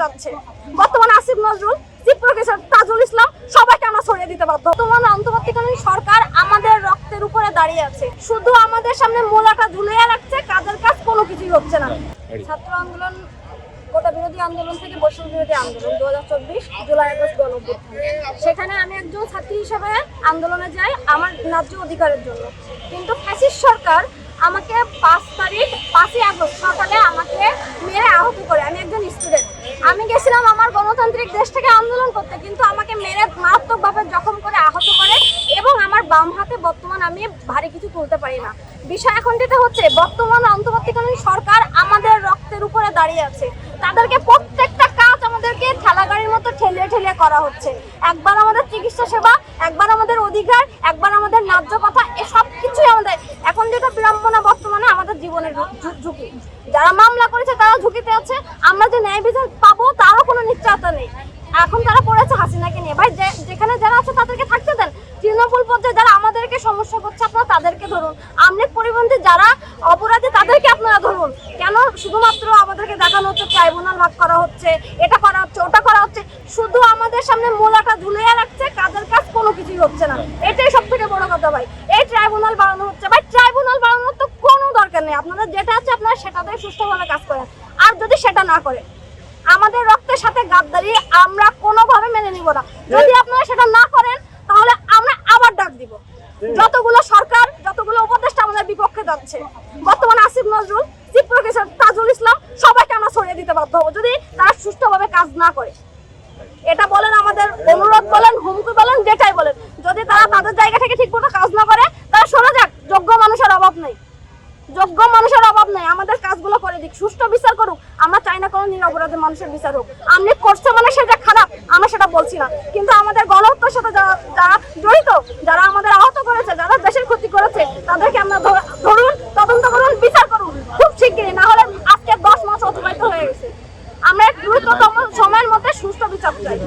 যাচ্ছে। বর্তমানে Asif Nazrul, chief professor Tajul Islam সবাইকে আমরা ছড়িয়ে দিতে বাধ্য। বর্তমানে অন্তর্বর্তীকালীন সরকার আমাদের রক্তের উপরে দাঁড়িয়ে আছে, শুধু আমাদের সামনে মূলাটা ঝুলিয়ে রাখছে, কাজের কাজ কোনো কিছুই হচ্ছে না। ছাত্র আন্দোলন, কোটা বিরোধী আন্দোলন থেকে বৈষম্য বিরোধী আন্দোলন 2024 জুলাই আগস্ট গণঅভ্যুত্থান, সেখানে আমি একজন ছাত্রী হিসেবে আন্দোলনে যাই আমার ন্যায্য অধিকারের জন্য। কিন্তু ফ্যাসিস্ট সরকার আমাকে 5ই আগস্ট সকালে আমাকে মেরে আহত করে। আমি একজন স্টুডেন্ট, আমি গেছিলাম আমার গণতান্ত্রিক দেশ থেকে আন্দোলন করতে, কিন্তু আমাকে মেরে মারাত্মকভাবে জখম করে আহত করে এবং আমার বাম হাতে বর্তমান আমি ভারী কিছু তুলতে পারি না। বিষয় এখন যেটা হচ্ছে, বর্তমান অন্তর্বর্তীকালীন সরকার আমাদের রক্তের উপরে দাঁড়িয়ে আছে, তাদেরকে প্রত্যেকটা কাজ আমাদেরকে ঠেলাগাড়ির মতো ঠেলিয়ে করা হচ্ছে। একবার আমাদের চিকিৎসা সেবা, একবার আমাদের অধিকার, একবার আমাদের ন্যায্য কথা, এসব কিছুই আমাদের এখন যেটা বিড়ম্বনা, বর্তমানে আমাদের জীবনের ঝুঁকি। যারা মামলা করেছে তারা ঝুঁকিতে আছে, আমরা যে ন্যায় বিচার পাবো তারও কোনো নিশ্চয়তা নেই। এখন তারা পড়েছে হাসিনাকে নিয়ে। ভাই, যেখানে যারা আছে তাদেরকে থাকতে দেন। তৃণমূল পর্যায়ে যারা আমাদেরকে সমস্যা করছে আপনারা তাদেরকে ধরুন। আমলিগ পরিপন্থী যারা অপরাধী তাদেরকে আপনারা ধরুন। কেন শুধুমাত্র আমাদেরকে দেখানো হচ্ছে ট্রাইব্যুনাল ভাগ করা হচ্ছে, এটা করা হচ্ছে, ওটা করা হচ্ছে, শুধু আমাদের সামনে মূলাটা ঝুলিয়ে রাখছে, কাজের কাজ কোনো কিছুই হচ্ছে না। এটাই সব থেকে বড় কথা ভাই। এই ট্রাইব্যুনাল বাড়ানো হচ্ছে, ভাই ট্রাইব্যুনাল বাড়ানোর তো কোনো দরকার নেই। আপনাদের যেটা আছে আপনারা সেটাতে সুষ্ঠুভাবে কাজ করেন। আর যদি সেটা না করে, আমাদের রক্তের সাথে গাদ্দারি আমরা কোনোভাবে মেনে নিব না। যদি আপনারা সেটা না করেন তাহলে আমরা আবার ডাক দিব। যতগুলো সরকার, যতগুলো উপদেষ্টা আমাদের বিপক্ষে যাচ্ছে, বর্তমানে আসিফ নজরুল, চিফ প্রফেসর তাজুল ইসলাম সবাইকে আমরা ছড়িয়ে দিতে বাধ্য হবো যদি তারা সুষ্ঠুভাবে কাজ না করে। এটা বলেন, আমাদের অনুরোধ বলেন, হুমকি বলেন, যেটাই বলেন, যদি তারা তাদের জায়গা থেকে ঠিকমতো কাজ না করে তারা সরে যাক। যোগ্য মানুষের অভাব নেই, যোগ্য মানুষের অভাব নেই, আমাদের কাজগুলো করে দিক, সুষ্ঠু বিচার করুক। আমরা চাই না কোনো নিরপরাধী মানুষের বিচার হোক। আমনি করছে মানে সেটা খারাপ, আমরা সেটা বলছি না, কিন্তু আমাদের গণহত্যার সাথে যারা জড়িত, যারা আমাদের আহত করেছে, যারা দেশের ক্ষতি করেছে, তাদেরকে আমরা ধরুন, তদন্ত করুন, বিচার করুন খুব শিগগিরই। না হলে আজকে 10 মাস অতিবাহিত হয়ে গেছে, আমরা দ্রুততম সময়ের মধ্যে সুষ্ঠু বিচার চাই।